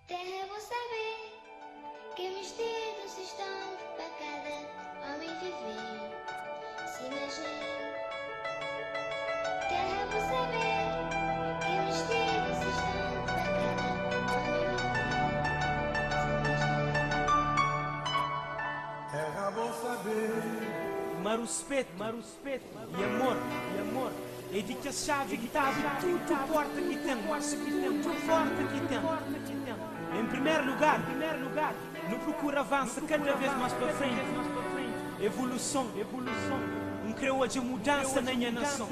Terra vou saber que meus dedos estão para cada homem viver. Se imagina. Terra vou saber que meus dedos estão para cada homem viver. Se imagina. Terra vou saber. Maruspeto, e amor. É de que a chave que está tudo a porta que tem, tudo a porta que tem. Em primeiro lugar, no procura avança cada vez mais para frente. Evolução, creio de mudança na minha nação.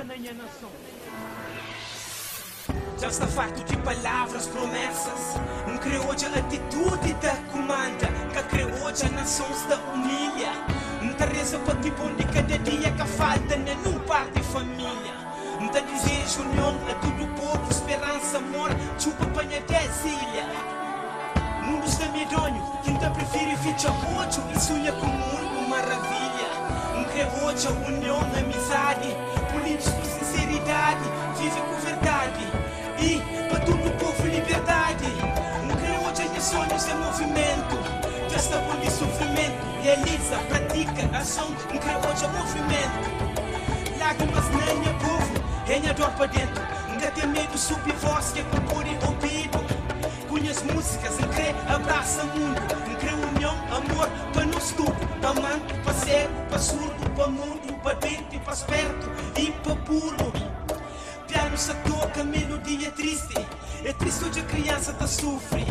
Já está farto de palavras, promessas. Creio de atitude da comanda. Que creio de nações da humilha. Muita reza para te pôr de cada dia que falta num par de família. Muita desejo união a todo o povo, esperança, amor, chupa panha desilha. Mundo está medonho, quem te prefere ficha rocho e sonha com o mundo maravilha. Creio hoje a união, a amizade, políticos com sinceridade, vive com verdade. E para todo o povo liberdade. Creio hoje a sonhos é movimento, já está bom de sofrimento. Realiza, pratica, ação, creio hoje é movimento. Lágrimas na minha povo, renha dor para dentro. Nunca tem medo, subir voz que é para pôr em ouvido. Cunhas músicas, crê, abraça mundo. Crê união, amor, para nós tudo. Para manco, para cego, para surdo, para mundo, para dentro e para esperto e para puro. Piano se toca, melodia triste. É triste onde a criança tá sofre.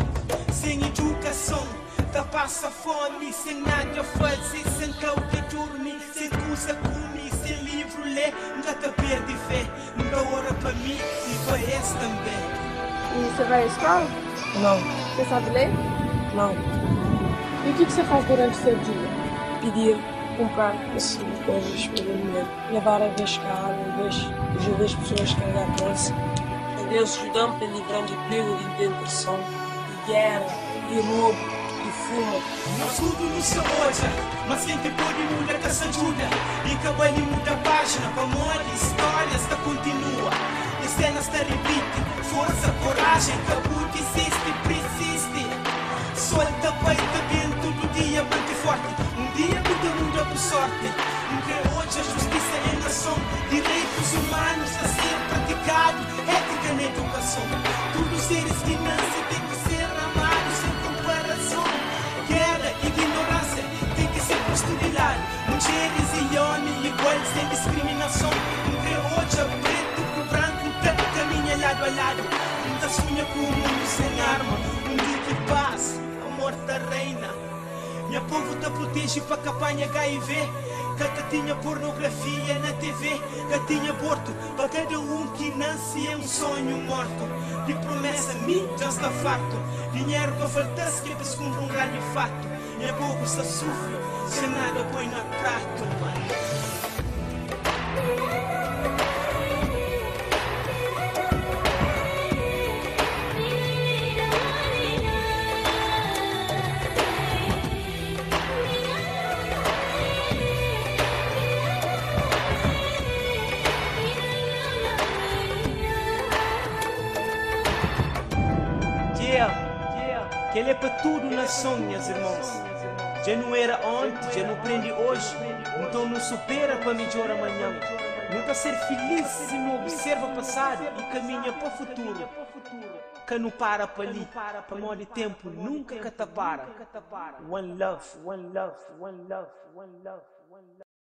Sem educação, tá passa fome. Sem nada a fazer, sem cão que dorme. Sem coisa comer, sem livro ler. Nunca tá perde fé, nunca ora para mim e para esse também. E você vai à escola? Não, Você sabe ler? não. E o que você faz durante o seu dia? Pedir, comprar, assim, coisas para comer. Levar a pescar, ajudar as pessoas a carregar a criança. Deus ajudando para livrar de perigo de tentação, de guerra, de roubo, de fumo. Nós tudo no seu hoje, mas quem te pode mudar que se ajuda. E acaba de mudar a página, para morrer histórias que continua. E cenas te repite, força, coragem, que abude, existe, persiste. Solta, peita bem todo dia, bate forte. Um dia tudo muda por sorte. Porque hoje a justiça é nação, direitos humanos a ser praticado, ética na educação. Todos os seres que nascem têm que ser amados sem comparação. Guerra, ignorância, tem que ser postulado. Mulheres e homens iguais sem discriminação. Porque hoje a preto com branco caminha lado a lado. Muita sonha com um mundo sem arma, um dia de paz, a morte da reina. Minha povo te protege para a campanha HIV. Que tinha pornografia na TV. Que tinha aborto para cada um que nasce é um sonho morto. De promessa, mim já está farto. Dinheiro que faltasse que eles compram um grande fato. Minha povo só sofre, sem nada põe na prato, mano. Que ele é para tudo nação, minhas irmãs. Já não era ontem, já não aprende hoje. Então não supera para melhor amanhã. Nunca ser feliz se não observa o passado e caminha para o futuro. Que não para ali, para morrer de tempo, nunca que te para. One love, one love, one love, one love, one love.